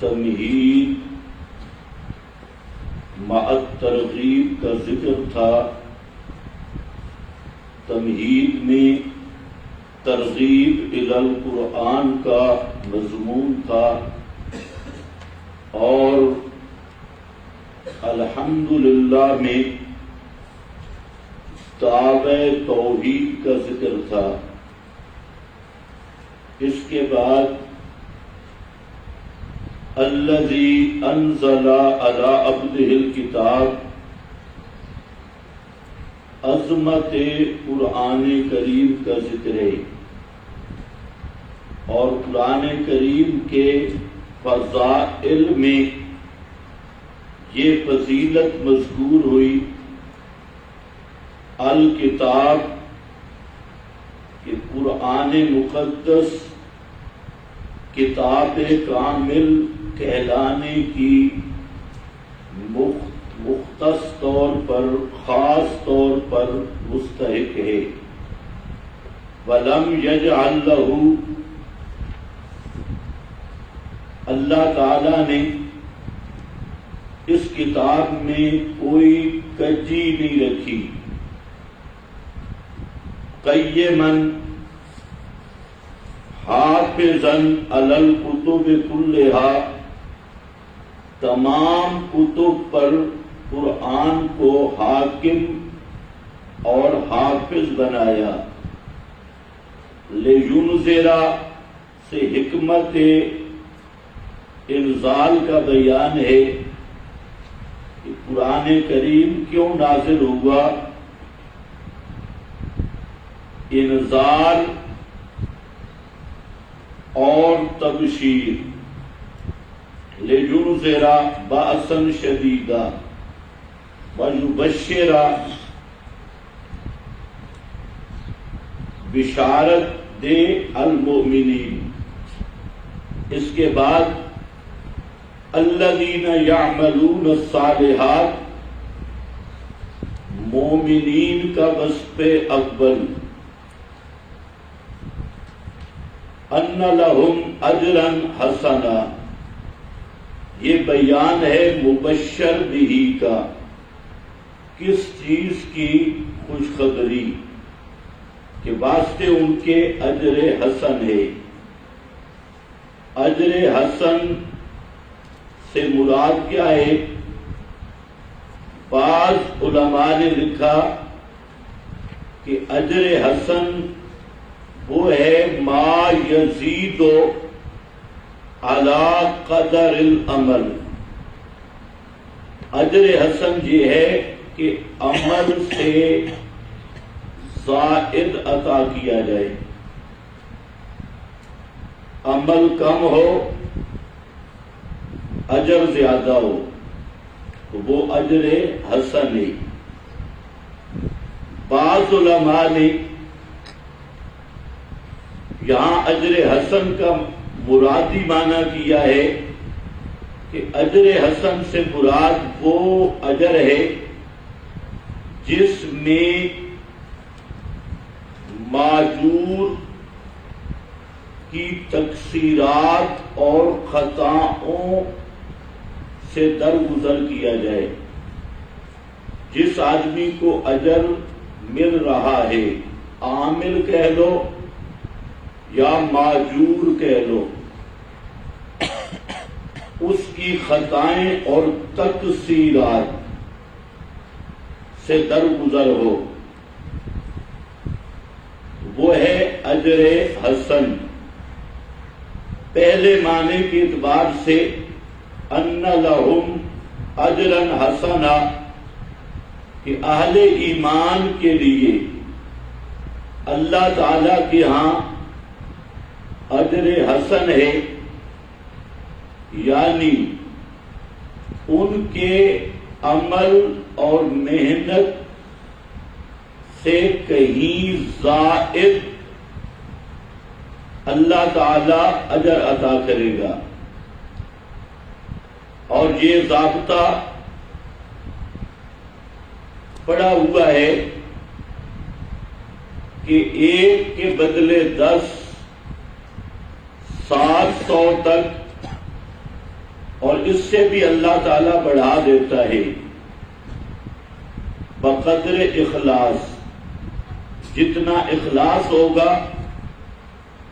تمہید مع الترغیب کا ذکر تھا۔ تمہید میں ترغیب الی القرآن کا مضمون تھا، اور الحمدللہ میں دعوی توحید کا ذکر تھا۔ اس کے بعد الذی انزل علی عبدہ الکتاب، عظمت قرآن کریم کا ذکر ہے، اور قرآن کریم کے فضائل میں یہ فضیلت مذکور ہوئی الکتاب کہ قرآن مقدس کتاب کامل کہلانے کی مختص طور پر، خاص طور پر مستحق ہے۔ وَلَمْ يَجْعَلْ لَهُ، اللہ تعالی نے اس کتاب میں کوئی کجی نہیں رکھی۔ قیماً حافظاً علی الکتب کلہا، تمام کتب پر قرآن کو حاکم اور حافظ بنایا۔ لِیُنذِرَ سے حکمت انزال کا بیان ہے کہ قرآن کریم کیوں نازل ہوا۔ انذار اور تبشیر، لِیُنذِرَ بَأْسًا شَدِیدًا وَیُبَشِّرَ، بشارت دے المؤمنین۔ اس کے بعد الذین یعملون الصالحات، مومنین کا وصف اول، ان لہم اجرا حسنا، یہ بیان ہے مبشر بہ کا، کس چیز کی خوشخبری کہ واسطے ان کے اجر حسن ہے۔ اجر حسن سے مراد کیا ہے؟ بعض علماء نے لکھا کہ اجر حسن وہ ہے ما یزید علی قدر العمل۔ اجر حسن یہ ہے کہ عمل سے زائد عطا کیا جائے، عمل کم ہو اجر زیادہ ہو تو وہ اجر حسن ہے۔ بعض علماء نے یہاں اجر حسن کا مرادی معنی کیا ہے کہ اجر حسن سے مراد وہ اجر ہے جس میں معذور کی تقصیرات اور خطاؤں سے درگزر کیا جائے۔ جس آدمی کو اجر مل رہا ہے، عامل کہہ لو یا معذور کہہ لو، اس کی خطائیں اور تقصیرات سے درگزر ہو، وہ ہے اجر حسن۔ پہلے معنی کے اعتبار سے ان لہم اجرا حسنا، کہ اہل ایمان کے لیے اللہ تعالی کے ہاں اجر حسن ہے، یعنی ان کے عمل اور محنت سے کہیں زائد اللہ تعالی اجر عطا کرے گا۔ اور یہ ضابطہ پڑا ہوا ہے کہ 1 کے بدلے 10، 700 تک اس سے بھی اللہ تعالیٰ بڑھا دیتا ہے بقدر اخلاص. جتنا اخلاص ہوگا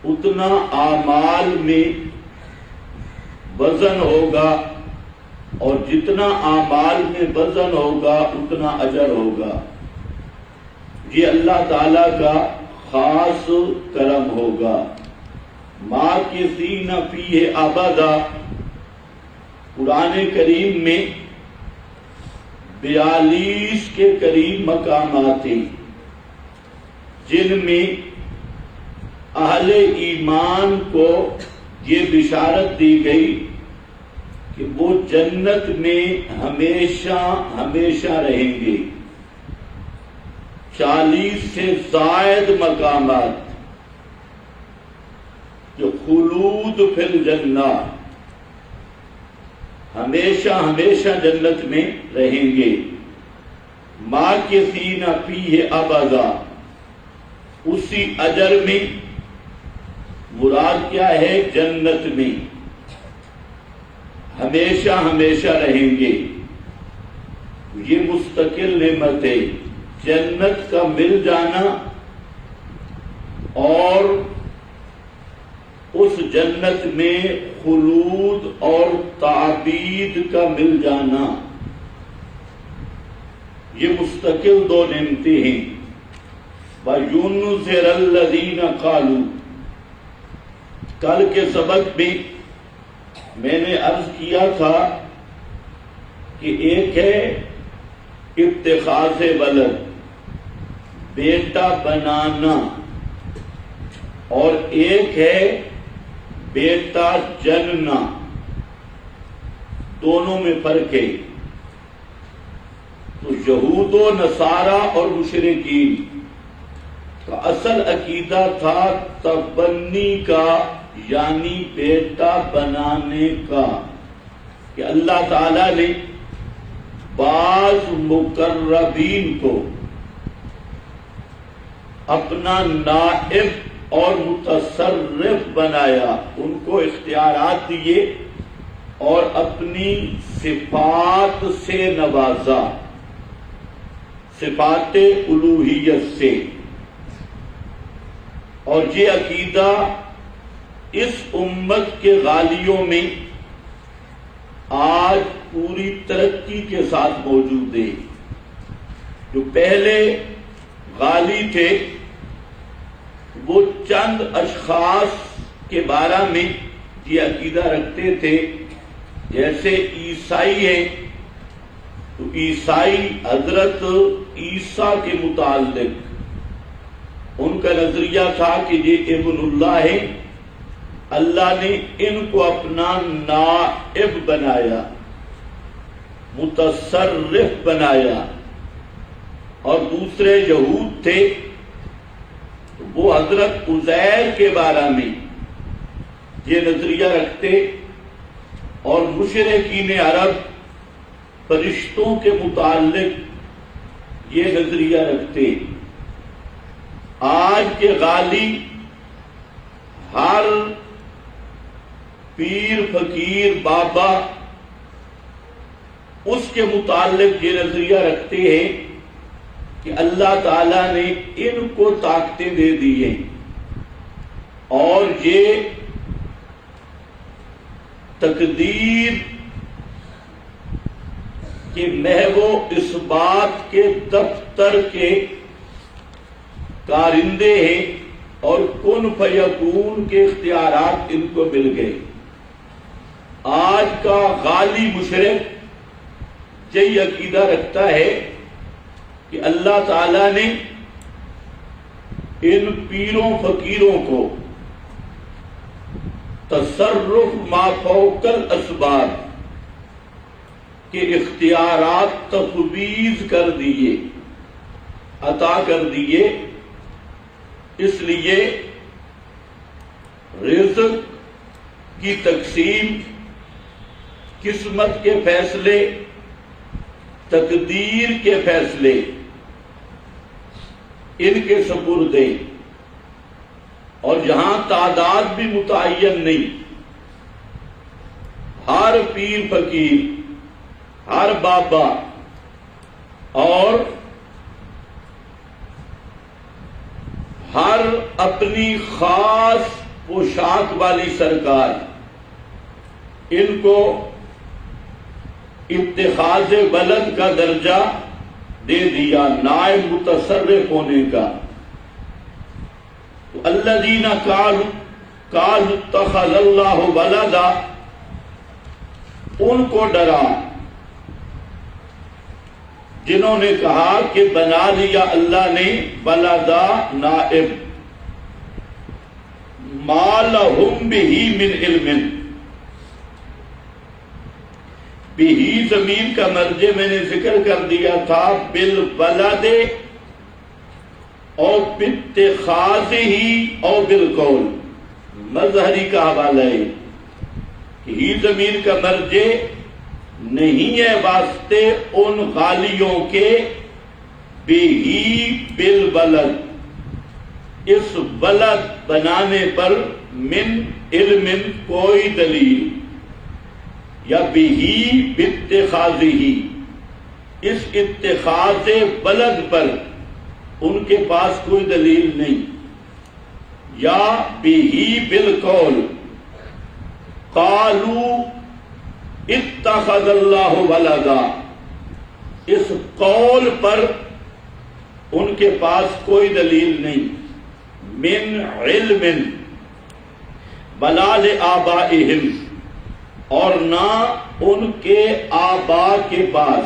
اتنا اعمال میں وزن ہوگا، اور جتنا اعمال میں وزن ہوگا اتنا اجر ہوگا. یہ اللہ تعالیٰ کا خاص کرم ہوگا. ماکثین فیہ ابدا، قرآن کریم میں 42 کے قریب مقامات ہیں جن میں اہل ایمان کو یہ بشارت دی گئی کہ وہ جنت میں ہمیشہ ہمیشہ رہیں گے. 40 سے زائد مقامات جو خلود فی الجنہ، ہمیشہ ہمیشہ جنت میں رہیں گے. ماکثین فیہ ابدا، اسی اجر میں مراد کیا ہے؟ جنت میں ہمیشہ ہمیشہ رہیں گے. یہ مستقل نعمت ہے، جنت کا مل جانا اور اس جنت میں خلود اور تعبید کا مل جانا، یہ مستقل دو نعمتیں ہیں. وَيُنذِرَ الَّذِينَ قَالُوا، کل کے سبق میں میں نے عرض کیا تھا کہ ایک ہے اتخاذ ولد، بیٹا بنانا، اور ایک ہے بیٹا جننا. دونوں میں فرق ہے. تو یہود و نصارہ اور مشرکین کا اصل عقیدہ تھا تبنی کا، یعنی بیٹا بنانے کا، کہ اللہ تعالی نے بعض مقربین کو اپنا نائب اور متصرف بنایا، ان کو اختیارات دیے اور اپنی صفات سے نوازا، صفات الوہیت سے. اور یہ عقیدہ اس امت کے غالیوں میں آج پوری ترقی کے ساتھ موجود ہے. جو پہلے غالی تھے وہ چند اشخاص کے بارے میں یہ عقیدہ رکھتے تھے. جیسے عیسائی ہیں تو عیسائی حضرت عیسیٰ کے متعلق ان کا نظریہ تھا کہ یہ ابن اللہ ہے، اللہ نے ان کو اپنا نائب بنایا، متصرف بنایا. اور دوسرے یہود تھے وہ حضرت عزیر کے بارے میں یہ نظریہ رکھتے، اور مشرکین عرب فرشتوں کے متعلق یہ نظریہ رکھتے. آج کے غالی ہر پیر فقیر بابا اس کے متعلق یہ نظریہ رکھتے ہیں کہ اللہ تعالیٰ نے ان کو طاقتیں دے دی ہیں، اور یہ تقدیر کے محو اس بات کے دفتر کے کارندے ہیں، اور کن فیکون کے اختیارات ان کو مل گئے. آج کا غالی مشرک یہ عقیدہ رکھتا ہے کہ اللہ تعالیٰ نے ان پیروں فقیروں کو تصرف ما فوق الاسباب کے اختیارات تفویض کر دیے، عطا کر دیے. اس لیے رزق کی تقسیم، قسمت کے فیصلے، تقدیر کے فیصلے ان کے سپرد ہیں، اور یہاں تعداد بھی متعین نہیں، ہر پیر فقیر، ہر بابا اور ہر اپنی خاص پوشاک والی سرکار، ان کو اتخاذ ولد کا درجہ دے دیا، نائب متصرف ہونے کا۔ الذین قالوا اتخذ اللہ ولدا، ان کو ڈرا جنہوں نے کہا کہ بنا لیا اللہ نے ولدا نائب، ما لہم بہ من علم، بہ ضمیر کا مرجع میں نے ذکر کر دیا تھا بالولد اور باتخاذہ اور بالقول، مظہری کا حوالہ ہے، ہی ضمیر کا مرجع نہیں ہے واسطے ان غالیوں کے بہی بالولد، اس ولد بنانے پر من علم کوئی دلیل، یا بہی باتخاذہ، اس اتخاذ ولد پر ان کے پاس کوئی دلیل نہیں، یا بہی بالقول، قالوا اتخذ اللہ ولدا، اس قول پر ان کے پاس کوئی دلیل نہیں، من علم ولا لآبائہم، اور نہ ان کے آبا کے پاس۔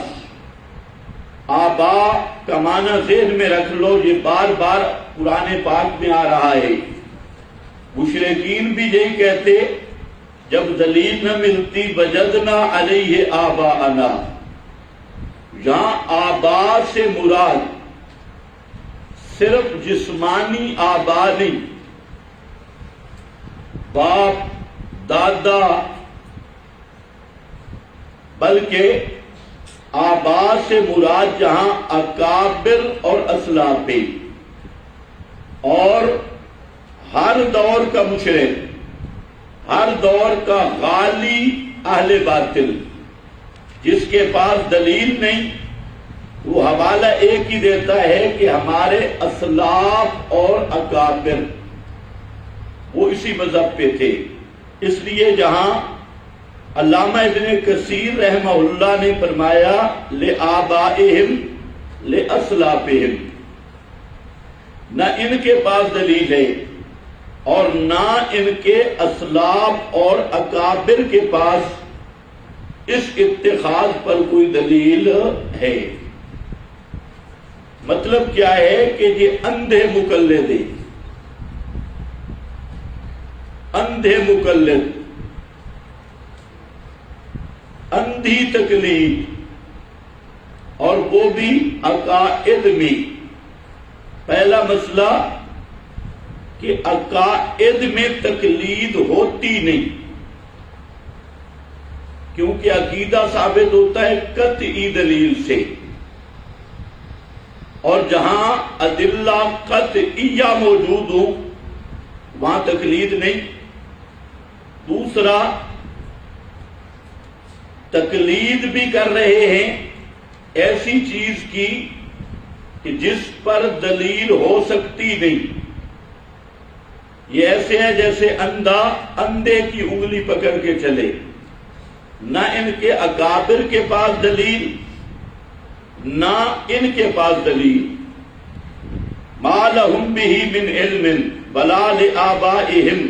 آبا کا معنی ذہن میں رکھ لو، یہ بار بار قرآن پاک میں آ رہا ہے۔ مشرکین بھی یہی کہتے جب دلیل نہ ملتی وجدنا علیہ آباءنا، یہاں آبا سے مراد صرف جسمانی آبا نہیں، باپ دادا، بلکہ آبا سے مراد جہاں اکابر اور اسلاف، اور ہر دور کا مشرک، ہر دور کا غالی اہل باطل، جس کے پاس دلیل نہیں، وہ حوالہ ایک ہی دیتا ہے کہ ہمارے اسلاف اور اکابر وہ اسی مذہب پہ تھے۔ اس لیے جہاں علامہ ابن کثیر رحمہ اللہ نے فرمایا لآبائہم لاسلافہم، نہ ان کے پاس دلیل ہے اور نہ ان کے اسلاف اور اکابر کے پاس اس اتخاذ پر کوئی دلیل ہے۔ مطلب کیا ہے کہ یہ اندھے مقلد ہیں، اندھے مقلد، اندھی تقلید، اور وہ بھی عقائد میں۔ پہلا مسئلہ کہ عقائد میں تقلید ہوتی نہیں، کیونکہ عقیدہ ثابت ہوتا ہے قطعی دلیل سے، اور جہاں ادلہ قطعیہ موجود ہو وہاں تقلید نہیں۔ دوسرا، تقلید بھی کر رہے ہیں ایسی چیز کی کہ جس پر دلیل ہو سکتی نہیں۔ یہ ایسے ہے جیسے اندھا اندھے کی انگلی پکڑ کے چلے، نہ ان کے اکابر کے پاس دلیل نہ ان کے پاس دلیل۔ ما لہم بہ من علم ولا لآبائہم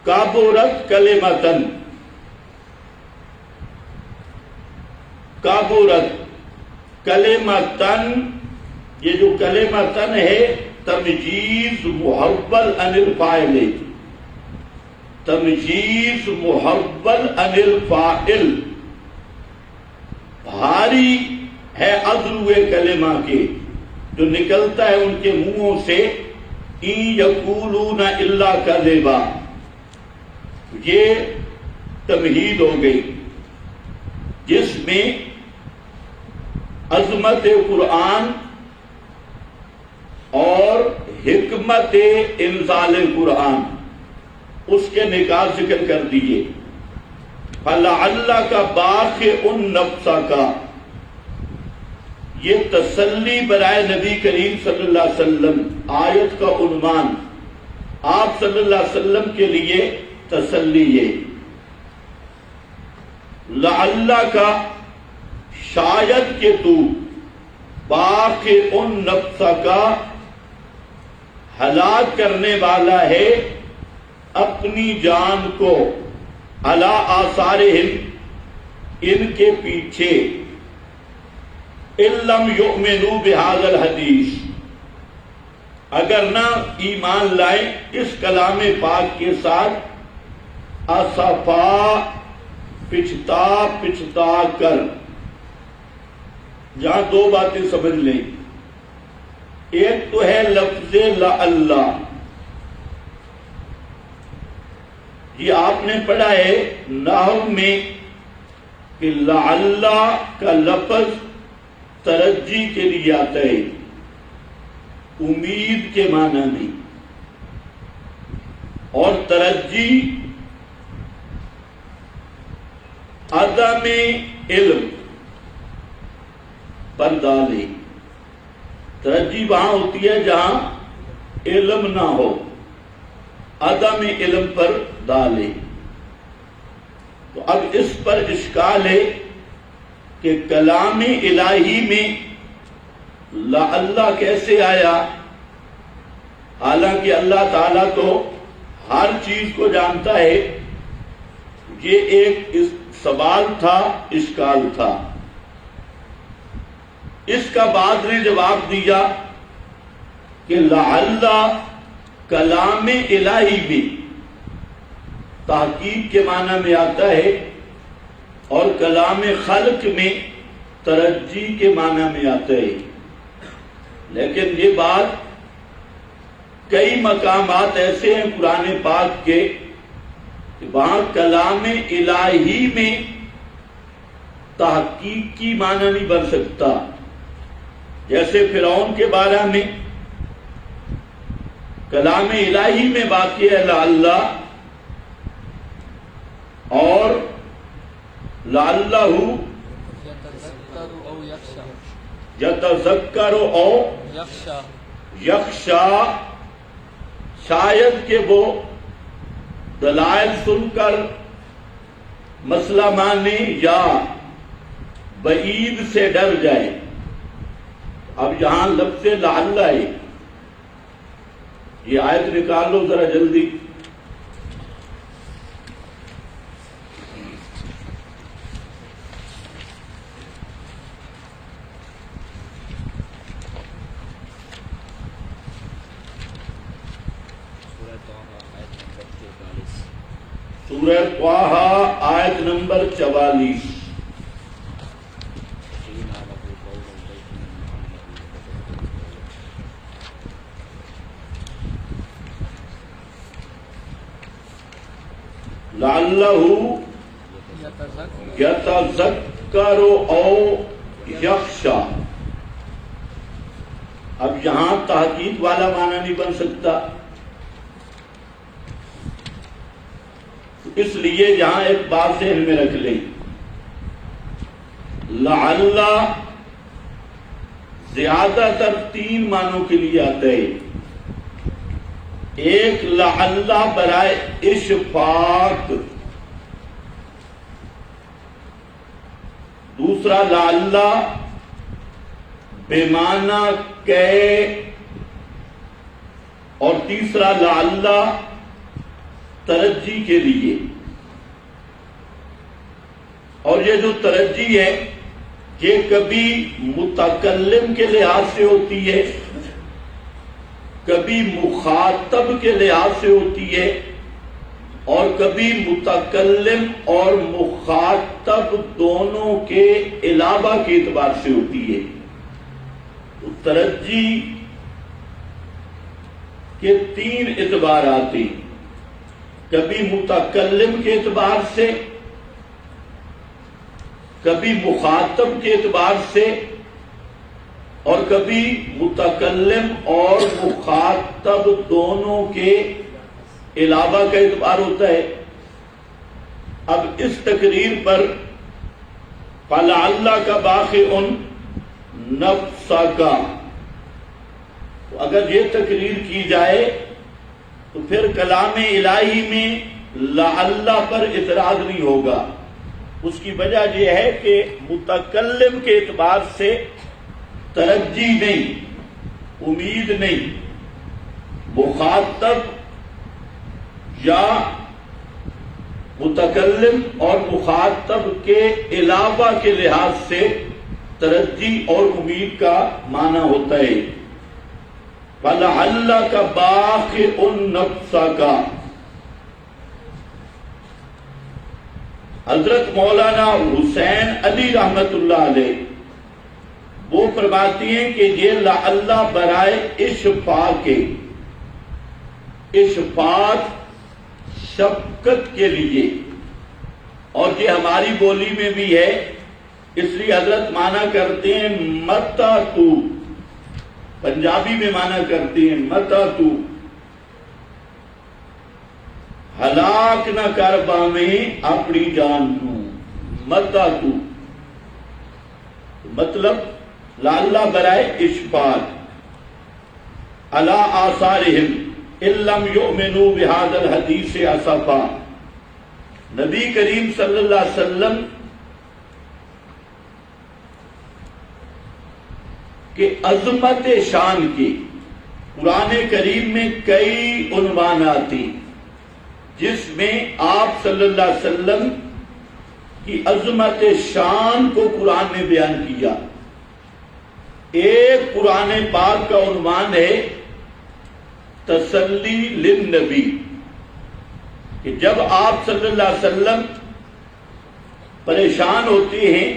کبرت کلمۃ، کبرت کلمۃ، یہ جو کلمۃ ہے تمجیز محول عن الفاعل، تمجیز محول عن الفاعل، بھاری ہے عذر کلمہ کے جو نکلتا ہے ان کے منہوں سے، ان یقولون الا کذبا، یہ تمہید ہو گئی جس میں عظمت قرآن اور حکمت انزال قرآن اس کے نکات ذکر کر دیے۔ فَلَعَلَّكَ بَاخِعٌ نَفْسَكَ، یہ تسلی برائے نبی کریم صلی اللہ علیہ وسلم، آیت کا عنوان آپ صلی اللہ علیہ وسلم کے لیے تسلی ہے۔ لعلک، شاید کہ تو، باخع نفسک، ہلاک کرنے والا ہے اپنی جان کو، علی آثارہم، ان کے پیچھے، ان لم یؤمنوا بہذا الحدیث، اگر نہ ایمان لائیں اس کلام پاک کے ساتھ، اسفا، پچھتا پچھتا کر۔ جہاں دو باتیں سمجھ لیں، ایک تو ہے لفظ لعل، یہ آپ نے پڑھا ہے نحو میں کہ لعل کا لفظ ترجی کے لیے آتا ہے، امید کے معنی میں، اور ترجی عدم علم پر ڈالے۔ ترجی وہاں ہوتی ہے جہاں علم نہ ہو، عدم علم پر ڈالے۔ تو اب اس پر اشکال ہے کہ کلام الہی میں لعل کیسے آیا، حالانکہ اللہ تعالیٰ تو ہر چیز کو جانتا ہے۔ یہ ایک سوال تھا، اشکال تھا۔ اس کا بعد نے جواب دیا کہ لعل کلام الہی میں تحقیق کے معنی میں آتا ہے، اور کلام خلق میں ترجی کے معنی میں آتا ہے۔ لیکن یہ بات کئی مقامات ایسے ہیں قرآن پاک کے کہ وہاں کلام الہی میں تحقیق کی معنی نہیں بن سکتا، جیسے فرعون کے بارے میں کلام الہی میں باقی ہے لعل، اور لعلہ یتذکر او یخشا، شاید کہ وہ دلائل سن کر مسئلہ مانے یا بعید سے ڈر جائے۔ اب یہاں لفظ لعل ہے، یہ آیت نکال لو ذرا جلدی۔ سورہ طٰہٰ آیت نمبر 44۔ لعلہ یتذکر او یخشا، اب یہاں تحقیق والا معنی نہیں بن سکتا، اس لیے یہاں ایک بات ذہن میں رکھ لیں، لعل زیادہ تر تین معنوں کے لیے آتا ہے۔ ایک لعل برائے اشفاق، دوسرا لعل بمعنی کہ، اور تیسرا لعل ترجی کے لیے۔ اور یہ جو ترجی ہے یہ کبھی متکلم کے لحاظ سے ہوتی ہے، کبھی مخاطب کے لحاظ سے ہوتی ہے، اور کبھی متکلم اور مخاطب دونوں کے علاوہ کے اعتبار سے ہوتی ہے۔ تو ترجی کے تین اعتبار آتے ہیں، کبھی متکلم کے اعتبار سے، کبھی مخاطب کے اعتبار سے، اور کبھی متکلم اور مخاطب دونوں کے علاوہ کا اعتبار ہوتا ہے۔ اب اس تقریر پر فَلَعَلَّكَ بَاخِعٌ نَفْسَكَ، اگر یہ تقریر کی جائے تو پھر کلام الہی میں لعل پر اعتراض نہیں ہوگا۔ اس کی وجہ یہ ہے کہ متکلم کے اعتبار سے ترجی نہیں، امید نہیں، مخاطب یا متکلم اور مخاطب کے علاوہ کے لحاظ سے ترجی اور امید کا معنی ہوتا ہے۔ فَلَعَلَّكَ بَاخِعٌ نَفْسَكَ۔ حضرت مولانا حسین علی رحمت اللہ علیہ وہ فرماتی ہیں کہ یہ لعل برائے اشفاق شفقت کے لیے، اور یہ ہماری بولی میں بھی ہے، اس لیے حضرت مانا کرتے ہیں متا تو، پنجابی میں مانا کرتے ہیں متا تو، ہلاک نہ کر باویں اپنی جان نو، متا تو مطلب لعل برائے اشفاق، علی آثارہم ان لم یؤمنوا بہذا الحدیث اسفا۔ نبی کریم صلی اللہ علیہ وسلم کہ عظمت شان کی قرآن کریم میں کئی عنوانات تھی، جس میں آپ صلی اللہ علیہ وسلم کی عظمت شان کو قرآن نے بیان کیا۔ ایک قرآن پاک کا عنوان ہے تسلی للنبی، کہ جب آپ صلی اللہ علیہ وسلم پریشان ہوتے ہیں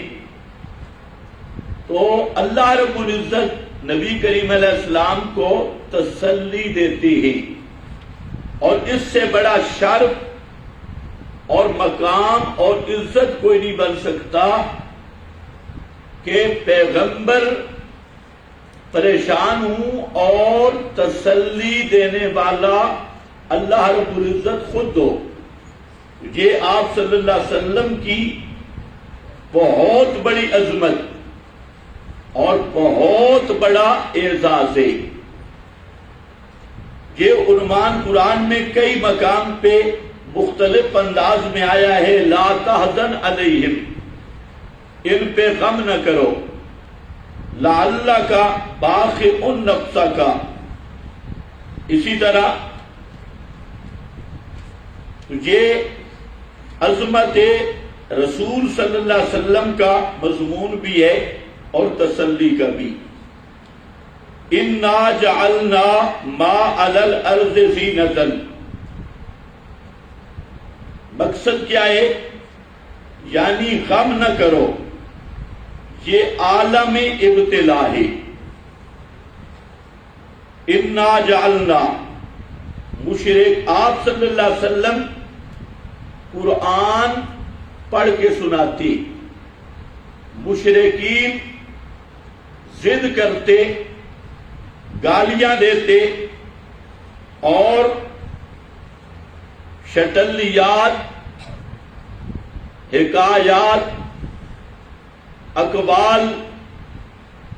تو اللہ رب العزت نبی کریم علیہ السلام کو تسلی دیتے ہیں، اور اس سے بڑا شرف اور مقام اور عزت کوئی نہیں بن سکتا کہ پیغمبر پریشان ہوں اور تسلی دینے والا اللہ رب العزت خود ہو۔ یہ آپ صلی اللہ علیہ وسلم کی بہت بڑی عظمت اور بہت بڑا اعزاز ہے۔ یہ عنوان قرآن میں کئی مقام پہ مختلف انداز میں آیا ہے، لا تحزن علیہم، ان پہ غم نہ کرو، لعلک باخع نفسک۔ اسی طرح یہ عظمت رسول صلی اللہ علیہ وسلم کا مضمون بھی ہے اور تسلی کا بھی۔ اِنَّا جَعَلْنَا مَا عَلَى الْأَرْضِ زِینَةً، مقصد کیا ہے؟ یعنی غم نہ کرو، یہ عالم ابتلا ہے۔ اِنَّا جَعَلْنَا، مشرک آپ صلی اللہ علیہ وسلم قرآن پڑھ کے سناتے، مشرکین ضد کرتے، گالیاں دیتے اور شٹلیات، حکایات، اقوال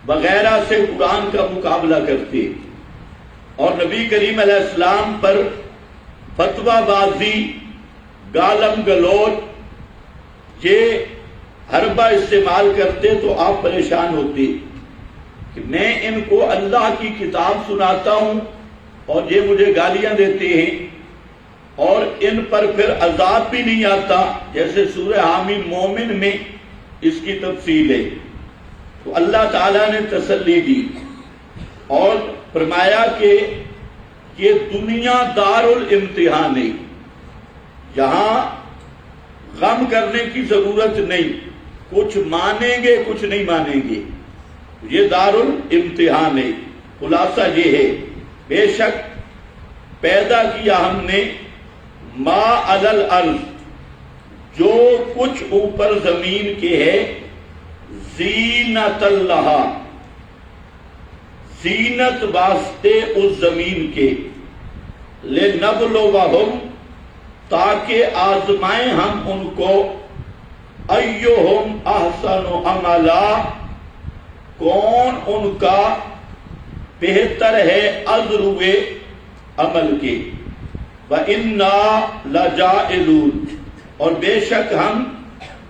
وغیرہ سے قرآن کا مقابلہ کرتے، اور نبی کریم علیہ السلام پر فتویٰ بازی، گالم گلوچ، یہ حربہ استعمال کرتے تو آپ پریشان ہوتے کہ میں ان کو اللہ کی کتاب سناتا ہوں اور یہ مجھے گالیاں دیتے ہیں، اور ان پر پھر عذاب بھی نہیں آتا، جیسے سورہ حامیم مومن میں اس کی تفصیل ہے۔ تو اللہ تعالیٰ نے تسلی دی اور فرمایا کہ یہ دنیا دار الامتحان ہے، یہاں غم کرنے کی ضرورت نہیں، کچھ مانیں گے کچھ نہیں مانیں گے، یہ دار الامتحان ہے۔ خلاصہ یہ ہے، بے شک پیدا کیا ہم نے ما علی الارض، جو کچھ اوپر زمین کے ہے، زینت اللہ، زینت واسطے اس زمین کے، لنبلوہم، تاکہ آزمائیں ہم ان کو ایہم احسن عملا، کون ان کا بہتر ہے ازروے عمل کے، وَإِنَّا لَجَاعِلُونَ، اور بے شک ہم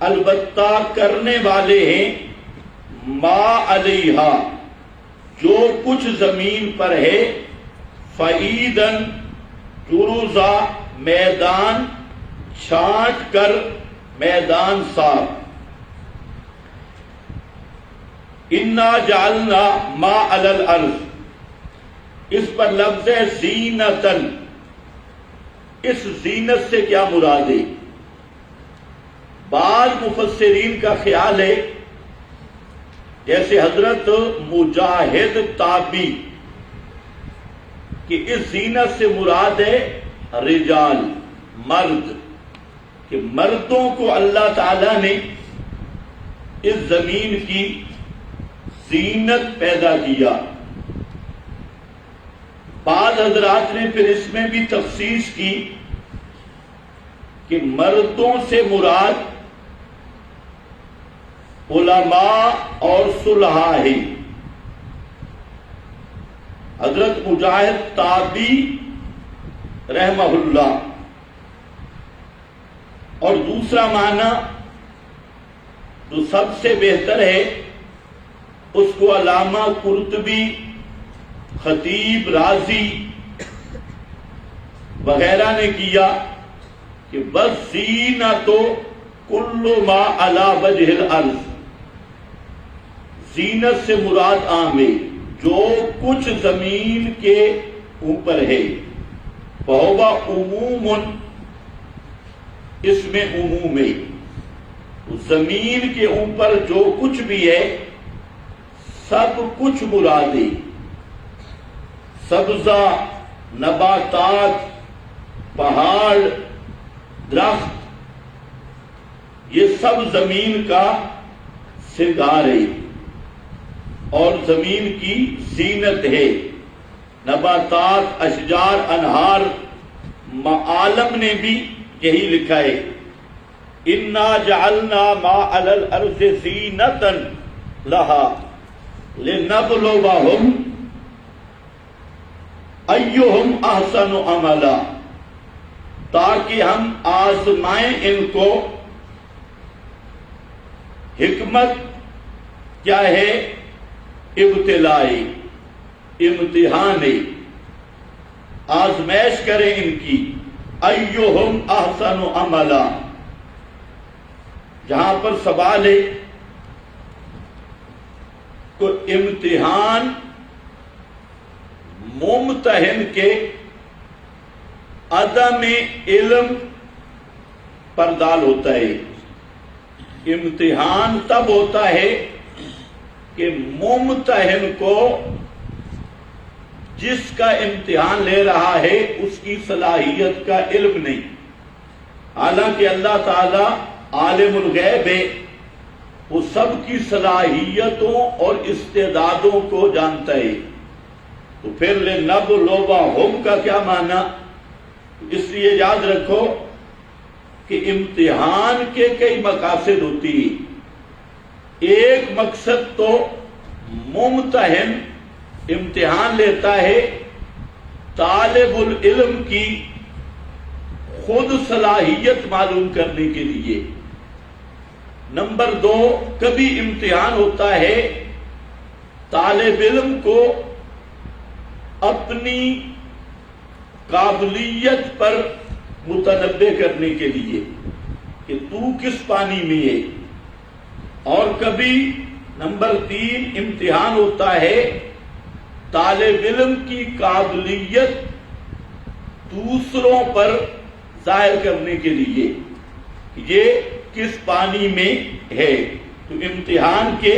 البتہ کرنے والے ہیں ما علیہا، جو کچھ زمین پر ہے، فعیدن جرزا، میدان چھانٹ کر، میدان صاف۔ انا جعلنا ما علی الارض، اس پر لفظ ہے زینتن، اس زینت سے کیا مراد ہے؟ بعض مفسرین کا خیال ہے جیسے حضرت مجاہد تابی کہ اس زینت سے مراد ہے رجال، مرد، کہ مردوں کو اللہ تعالی نے اس زمین کی زینت پیدا کیا۔ بعض حضرات نے پھر اس میں بھی تخصیص کی کہ مردوں سے مراد علماء اور صلحاء ہے۔ حضرت مجاہد تابی رحمہ اللہ، اور دوسرا معنی جو سب سے بہتر ہے اس کو علامہ قرطبی، خطیب رازی وغیرہ نے کیا کہ بس زینت کل ما علی وجہ الارض، زینت سے مراد عام ہے جو کچھ زمین کے اوپر ہے، فہو عموم، اس میں عموم ہے، زمین کے اوپر جو کچھ بھی ہے سب کچھ مراد ہے، سبزہ، نباتات، پہاڑ، درخت، یہ سب زمین کا سنگار ہے اور زمین کی زینت ہے۔ نباتات، اشجار، انہار، معالم نے بھی یہی لکھا ہے، انا جعلنا ما علی الارض زینتا لہا لنبلوہم ایہم احسن عملا، تاکہ ہم آزمائیں ان کو۔ حکمت کیا ہے؟ ابتلائی، امتحان، آزمائش کریں ان کی، ایہم احسن عملا۔ جہاں پر سوال ہے تو امتحان ممتحن کے عدم علم پر دال ہوتا ہے۔ امتحان تب ہوتا ہے کہ ممتحن کو جس کا امتحان لے رہا ہے اس کی صلاحیت کا علم نہیں، حالانکہ اللہ تعالی عالم الغیب ہے، وہ سب کی صلاحیتوں اور استعدادوں کو جانتا ہے۔ تو پھر لنبلوہم کا کیا معنی؟ اس لیے یاد رکھو کہ امتحان کے کئی مقاصد ہوتی ہیں۔ ایک مقصد تو ممتحن امتحان لیتا ہے طالب العلم کی خود صلاحیت معلوم کرنے کے لیے۔ نمبر دو، کبھی امتحان ہوتا ہے طالب علم کو اپنی قابلیت پر متنبع کرنے کے لیے کہ تو کس پانی میں ہے۔ اور کبھی نمبر تین، امتحان ہوتا ہے طالب علم کی قابلیت دوسروں پر ظاہر کرنے کے لیے یہ کس پانی میں ہے۔ تو امتحان کے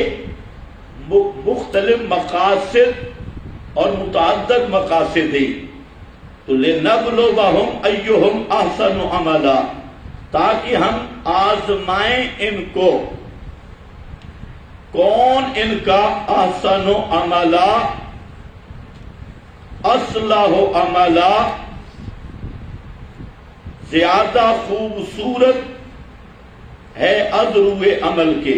مختلف مقاصد اور متعدد مقاصد ہیں۔ تو لنبلوہم ایہم احسن عملا، تاکہ ہم آزمائیں ان کو، کون ان کا احسن عملا، اصلح عملا، زیادہ خوبصورت ہے ازرو عمل کے.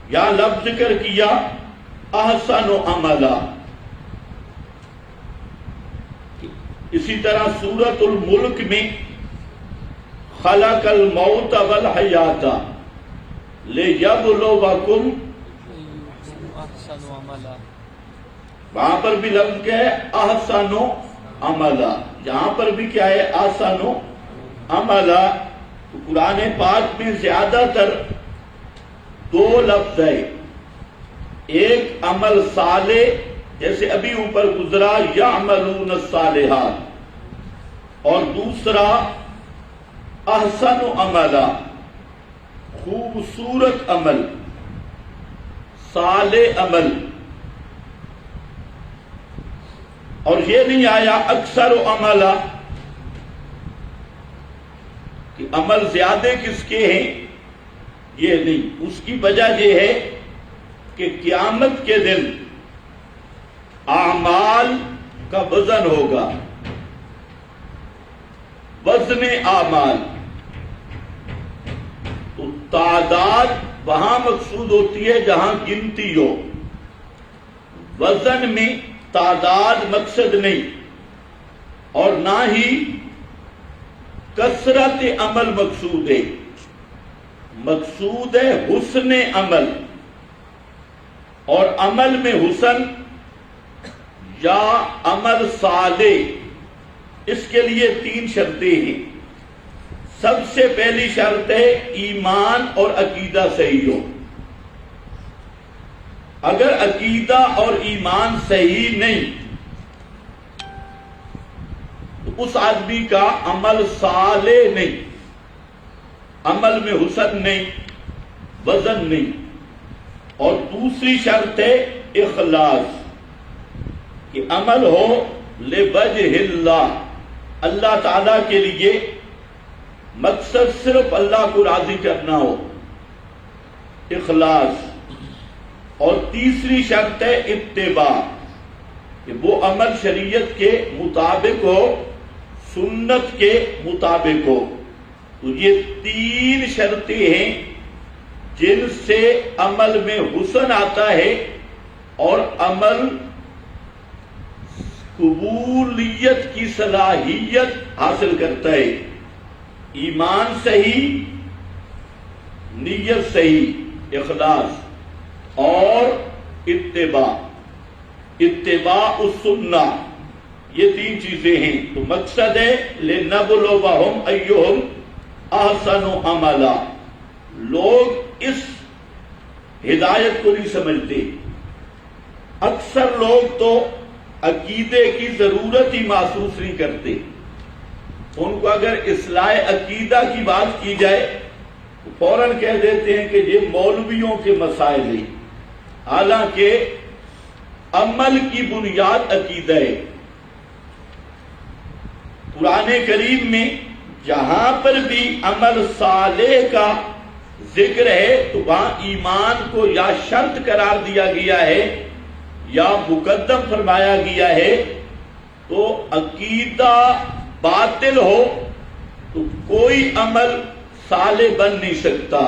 یا لفظ ذکر کیا احسن عملا. اسی طرح سورۃ الملک میں خلق الموت والحیات لیبلوکم، وہاں پر بھی لفظ کیا ہے احسن عملا، جہاں پر بھی کیا ہے احسن عملا. تو قرآن پاک میں زیادہ تر دو لفظ ہے، ایک عمل صالح جیسے ابھی اوپر گزرا یعملون الصالحات، اور دوسرا احسن عملا، خوبصورت عمل، صالح عمل. اور یہ نہیں آیا اکثر عملا کہ عمل زیادہ کس کے ہیں، یہ نہیں. اس کی وجہ یہ ہے کہ قیامت کے دن اعمال کا وزن ہوگا، وزن اعمال. تو تعداد وہاں مقصود ہوتی ہے جہاں گنتی ہو، وزن میں تعداد مقصد نہیں، اور نہ ہی کثرت عمل مقصود ہے. مقصود ہے حسن عمل، اور عمل میں حسن یا عمل صالح، اس کے لیے 3 شرطیں ہیں. سب سے پہلی شرط ہے ایمان اور عقیدہ صحیح ہو. اگر عقیدہ اور ایمان صحیح نہیں تو اس آدمی کا عمل صالح نہیں، عمل میں حسن نہیں، وزن نہیں. اور دوسری شرط ہے اخلاص، کہ عمل ہو لوجہ اللہ، اللہ تعالی کے لیے، مقصد صرف اللہ کو راضی کرنا ہو، اخلاص. اور تیسری شرط ہے اتباع، کہ وہ عمل شریعت کے مطابق ہو، سنت کے مطابق ہو. تو یہ 3 شرطیں ہیں جن سے عمل میں حسن آتا ہے اور عمل قبولیت کی صلاحیت حاصل کرتا ہے. ایمان صحیح، نیت صحیح، اخلاص، اور اتباع السنہ. یہ 3 چیزیں ہیں. تو مقصد ہے لنبلوہم ایہم احسن عملا. لوگ اس ہدایت کو نہیں سمجھتے. اکثر لوگ تو عقیدے کی ضرورت ہی محسوس نہیں کرتے. ان کو اگر اصلاح عقیدہ کی بات کی جائے تو فوراً کہہ دیتے ہیں کہ یہ مولویوں کے مسائل ہیں، حالانکہ عمل کی بنیاد عقیدہ ہے. قرآن کریم میں جہاں پر بھی عمل صالح کا ذکر ہے تو وہاں ایمان کو یا شرط قرار دیا گیا ہے یا مقدم فرمایا گیا ہے. تو عقیدہ باطل ہو تو کوئی عمل صالح بن نہیں سکتا.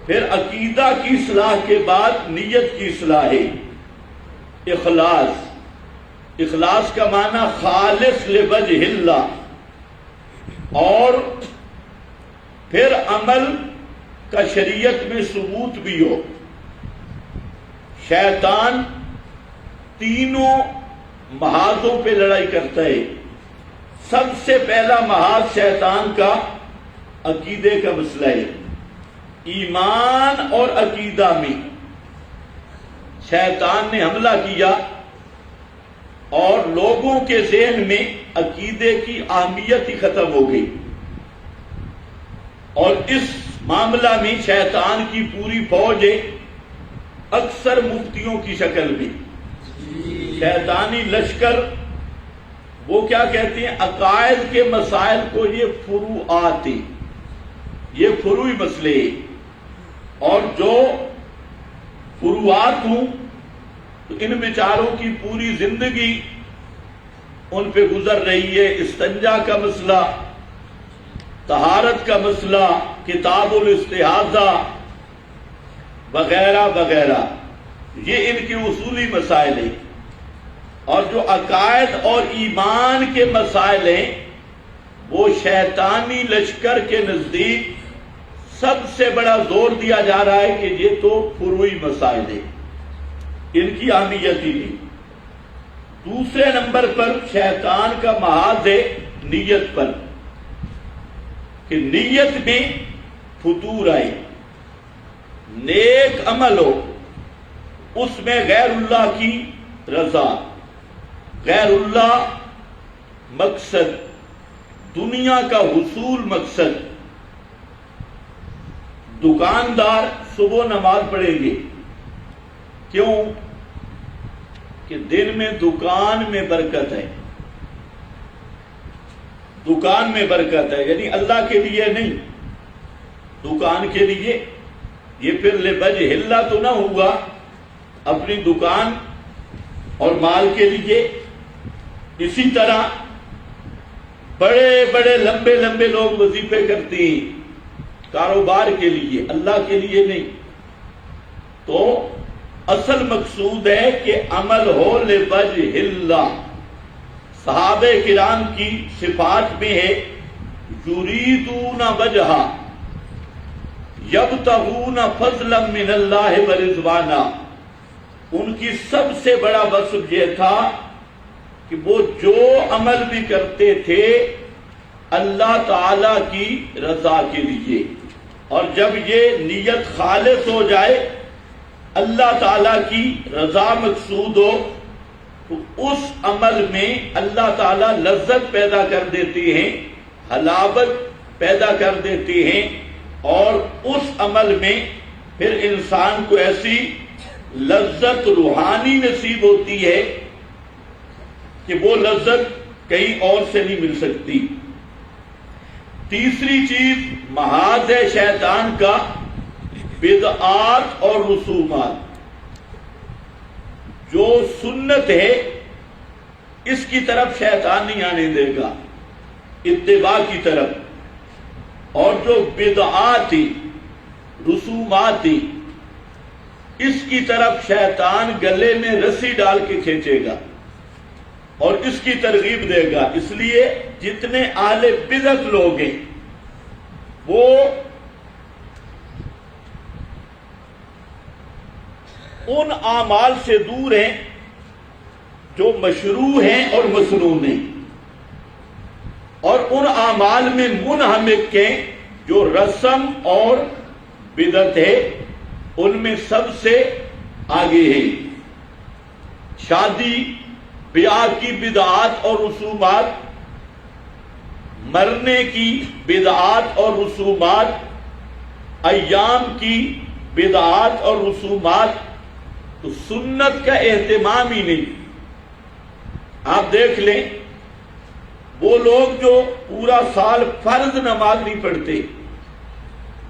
پھر عقیدہ کی اصلاح کے بعد نیت کی اصلاح ہے. اخلاص، اخلاص کا معنی خالص لوجہ اللہ. اور پھر عمل کا شریعت میں ثبوت بھی ہو. شیطان تینوں محاذوں پہ لڑائی کرتا ہے. سب سے پہلا محاذ شیطان کا عقیدے کا مسئلہ ہے. ایمان اور عقیدہ میں شیطان نے حملہ کیا اور لوگوں کے ذہن میں عقیدے کی اہمیت ہی ختم ہو گئی. اور اس معاملہ میں شیطان کی پوری فوج ہے، اکثر مفتیوں کی شکل میں. شیطانی لشکر وہ کیا کہتے ہیں، عقائد کے مسائل کو یہ فروعات ہیں، یہ فروعی مسئلے ہیں. اور جو فروعات ہوں تو ان بیچاروں کی پوری زندگی ان پہ گزر رہی ہے، استنجا کا مسئلہ، طہارت کا مسئلہ، کتاب الاستحاضہ وغیرہ وغیرہ، یہ ان کے اصولی مسائل ہیں۔ اور جو عقائد اور ایمان کے مسائل ہیں وہ شیطانی لشکر کے نزدیک سب سے بڑا زور دیا جا رہا ہے کہ یہ تو فروعی مسائل ہیں، ان کی اہمیت ہی نہیں۔ دوسرے نمبر پر شیطان کا محاذ ہے نیت پر، کہ نیت میں فتور آئے، نیک عمل ہو، اس میں غیر اللہ کی رضا، غیر اللہ مقصد، دنیا کا حصول مقصد۔ دکاندار صبح نماز پڑھیں گے، کیوں؟ کہ دن میں دکان میں برکت ہے، دکان میں برکت ہے، یعنی اللہ کے لیے نہیں، دکان کے لیے۔ یہ پھر لِوَجْهِ اللَّهِ تو نہ ہوا، اپنی دکان اور مال کے لیے۔ اسی طرح بڑے بڑے لمبے لمبے لوگ وظیفے کرتے ہیں کاروبار کے لیے، اللہ کے لیے نہیں۔ تو اصل مقصود ہے کہ عمل ہو لِوَجْهِ اللَّهِ۔ صحابہ کرام کی صفات میں ہے یریدون وجہا یبتغون فضلا من اللہ ورضوانا۔ ان کی سب سے بڑا وصف یہ تھا کہ وہ جو عمل بھی کرتے تھے اللہ تعالی کی رضا کے لیے، اور جب یہ نیت خالص ہو جائے، اللہ تعالی کی رضا مقصود ہو، تو اس عمل میں اللہ تعالی لذت پیدا کر دیتے ہیں، حلاوت پیدا کر دیتے ہیں، اور اس عمل میں پھر انسان کو ایسی لذت روحانی نصیب ہوتی ہے کہ وہ لذت کہیں اور سے نہیں مل سکتی۔ تیسری چیز محاذ ہے شیطان کا بدعات اور رسومات۔ جو سنت ہے اس کی طرف شیطان نہیں آنے دے گا، اتباع کی طرف۔ اور جو بدعات تھی، رسومات تھی، اس کی طرف شیطان گلے میں رسی ڈال کے کھینچے گا اور اس کی ترغیب دے گا۔ اس لیے جتنے اہل بدعت لوگ ہیں وہ ان اعمال سے دور ہیں جو مشروع ہیں اور مسنون ہیں، اور ان اعمال میں منہمک ہیں جو رسم اور بدعت ہے، ان میں سب سے آگے ہے۔ شادی بیاہ کی بدعات اور رسومات، مرنے کی بدعات اور رسومات، ایام کی بدعات اور رسومات، تو سنت کا اہتمام ہی نہیں۔ آپ دیکھ لیں وہ لوگ جو پورا سال فرض نماز نہیں پڑھتے،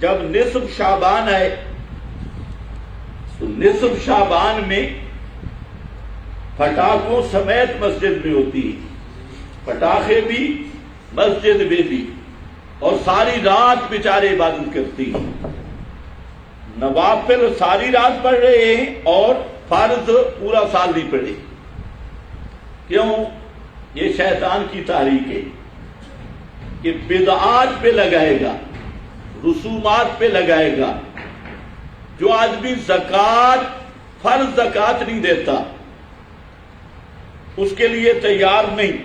جب نصف شعبان آئے تو نصف شعبان میں پٹاخوں سمیت مسجد میں ہوتی ہے، پٹاخے بھی مسجد میں بھی، اور ساری رات بیچارے عبادت کرتی ہیں، نوافل ساری رات پڑھ رہے ہیں اور فرض پورا سال نہیں پڑھے۔ کیوں؟ یہ شیطان کی تحریک ہے کہ بدعات پہ لگائے گا، رسومات پہ لگائے گا۔ جو آدمی زکوٰۃ، فرض زکوٰۃ نہیں دیتا، اس کے لیے تیار نہیں،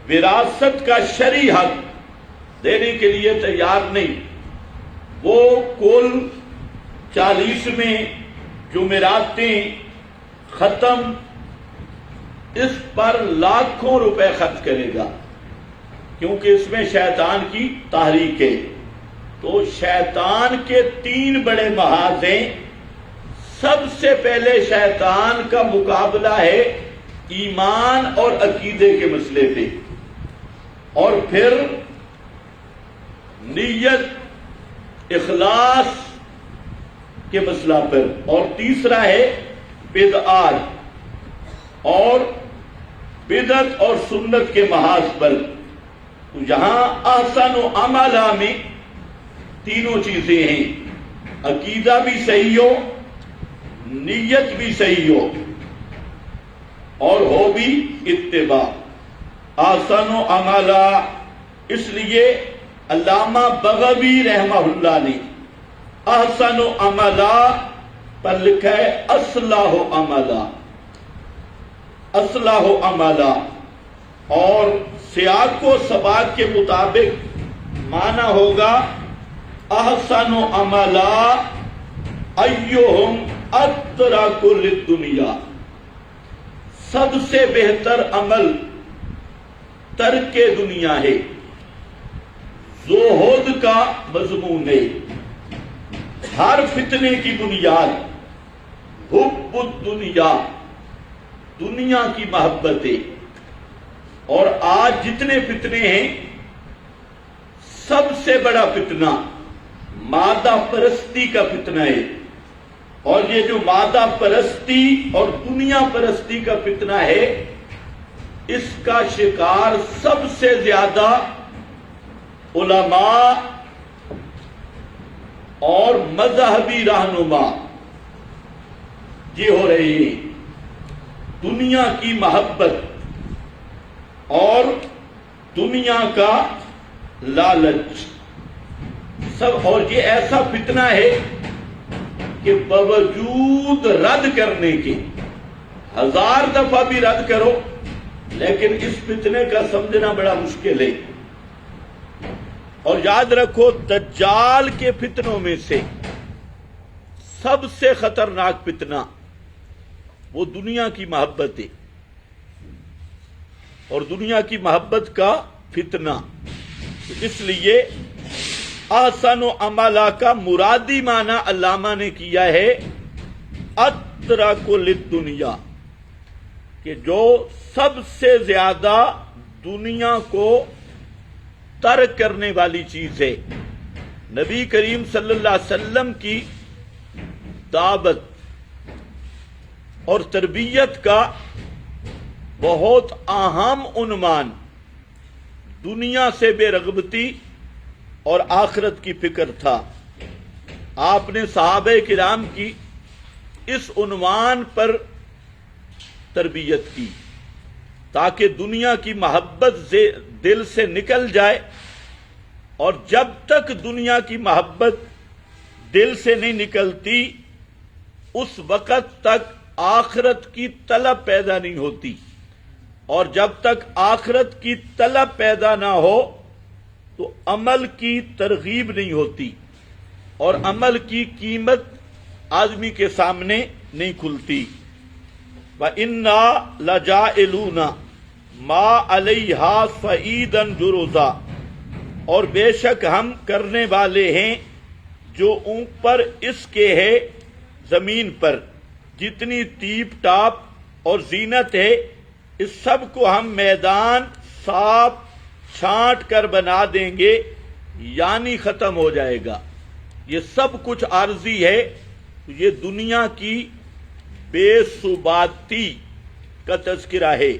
وراثت کا شرعی حق دینے کے لیے تیار نہیں، وہ کل 40ویں جمعراتیں ختم، اس پر لاکھوں روپے خرچ کرے گا، کیونکہ اس میں شیطان کی تحریک ہے۔ تو شیطان کے 3 بڑے محاذ ہیں۔ سب سے پہلے شیطان کا مقابلہ ہے ایمان اور عقیدے کے مسئلے پہ، اور پھر نیت، اخلاص کے مسئلہ پر، اور تیسرا ہے بدعات۔ اور بدعت اور سنت کے محاذ پر، تو یہاں احسن و عملہ میں تینوں چیزیں ہیں، عقیدہ بھی صحیح ہو، نیت بھی صحیح ہو، اور ہو بھی اتباع۔ احسن و عملہ، اس لیے علامہ بغوی رحمہ اللہ نے احسن و عملہ پر لکھا ہے اصلاح و عملہ، اصلاح و عملہ، اور سیاق و سباق کے مطابق معنی ہوگا احسن و عملہ ایہم اترک للدنیا، سب سے بہتر عمل ترک دنیا ہے، زہد کا مضمون ہے۔ ہر فتنے کی بنیاد حب الدنیا، دنیا کی محبت ہے، اور آج جتنے فتنے ہیں سب سے بڑا فتنہ مادہ پرستی کا فتنہ ہے، اور یہ جو مادہ پرستی اور دنیا پرستی کا فتنہ ہے، اس کا شکار سب سے زیادہ علماء اور مذہبی رہنما یہ ہو رہے ہیں۔ دنیا کی محبت اور دنیا کا لالچ سب، اور یہ ایسا فتنہ ہے کہ باوجود رد کرنے کے، 1000 دفعہ بھی رد کرو لیکن اس فتنے کا سمجھنا بڑا مشکل ہے۔ اور یاد رکھو، دجال کے فتنوں میں سے سب سے خطرناک فتنہ وہ دنیا کی محبت ہے، اور دنیا کی محبت کا فتنہ۔ اس لیے احسن و عملہ کا مرادی معنی علامہ نے کیا ہے اترک للدنیا، کہ جو سب سے زیادہ دنیا کو ترک کرنے والی چیز ہے۔ نبی کریم صلی اللہ علیہ وسلم کی دعوت اور تربیت کا بہت اہم عنوان دنیا سے بے رغبتی اور آخرت کی فکر تھا۔ آپ نے صحابہ کرام کی اس عنوان پر تربیت کی تاکہ دنیا کی محبت دل سے نکل جائے، اور جب تک دنیا کی محبت دل سے نہیں نکلتی اس وقت تک آخرت کی طلب پیدا نہیں ہوتی، اور جب تک آخرت کی طلب پیدا نہ ہو تو عمل کی ترغیب نہیں ہوتی، اور عمل کی قیمت آدمی کے سامنے نہیں کھلتی۔ وَإِنَّا لَجَائِلُونَ مَا عَلَيْهَا صَعِيدًا جُرُزًا، اور بے شک ہم کرنے والے ہیں جو اوپر اس کے ہے زمین پر جتنی ٹیپ ٹاپ اور زینت ہے، اس سب کو ہم میدان صاف چھانٹ کر بنا دیں گے، یعنی ختم ہو جائے گا۔ یہ سب کچھ عارضی ہے، یہ دنیا کی بے ثباتی کا تذکرہ ہے۔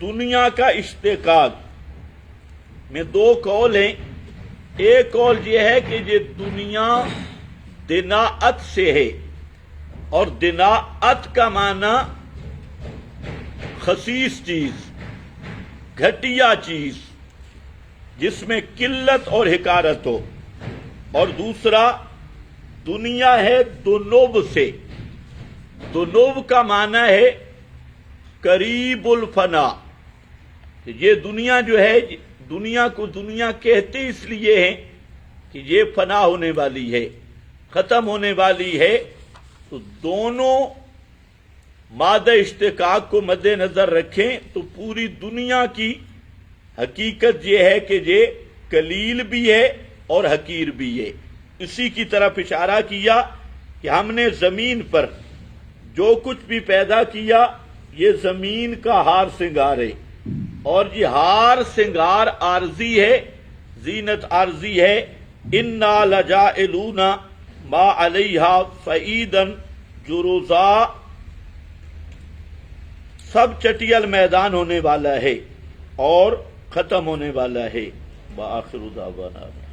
دنیا کا اشتقاق میں دو قول ہیں۔ ایک قول یہ ہے کہ یہ دنیا دناءت سے ہے، اور دناءت کا معنی خسیس چیز، گھٹیا چیز جس میں قلت اور حقارت ہو، اور دوسرا دنیا ہے دنوب سے۔ دنوب کا معنی ہے قریب الفنا۔ یہ دنیا جو ہے، دنیا کو دنیا کہتے اس لیے ہیں کہ یہ فنا ہونے والی ہے، ختم ہونے والی ہے۔ تو دونوں مادہ اشتقاق کو مد نظر رکھیں تو پوری دنیا کی حقیقت یہ ہے کہ یہ قلیل بھی ہے اور حقیر بھی ہے۔ اسی کی طرف اشارہ کیا کہ ہم نے زمین پر جو کچھ بھی پیدا کیا یہ زمین کا ہار سنگار ہے، اور یہ ہار سنگار عارضی ہے، زینت عارضی ہے۔ انا لجائلون ما علیہا صعیدا جرزا، سب چٹیل میدان ہونے والا ہے اور ختم ہونے والا ہے۔ وآخر دعوانا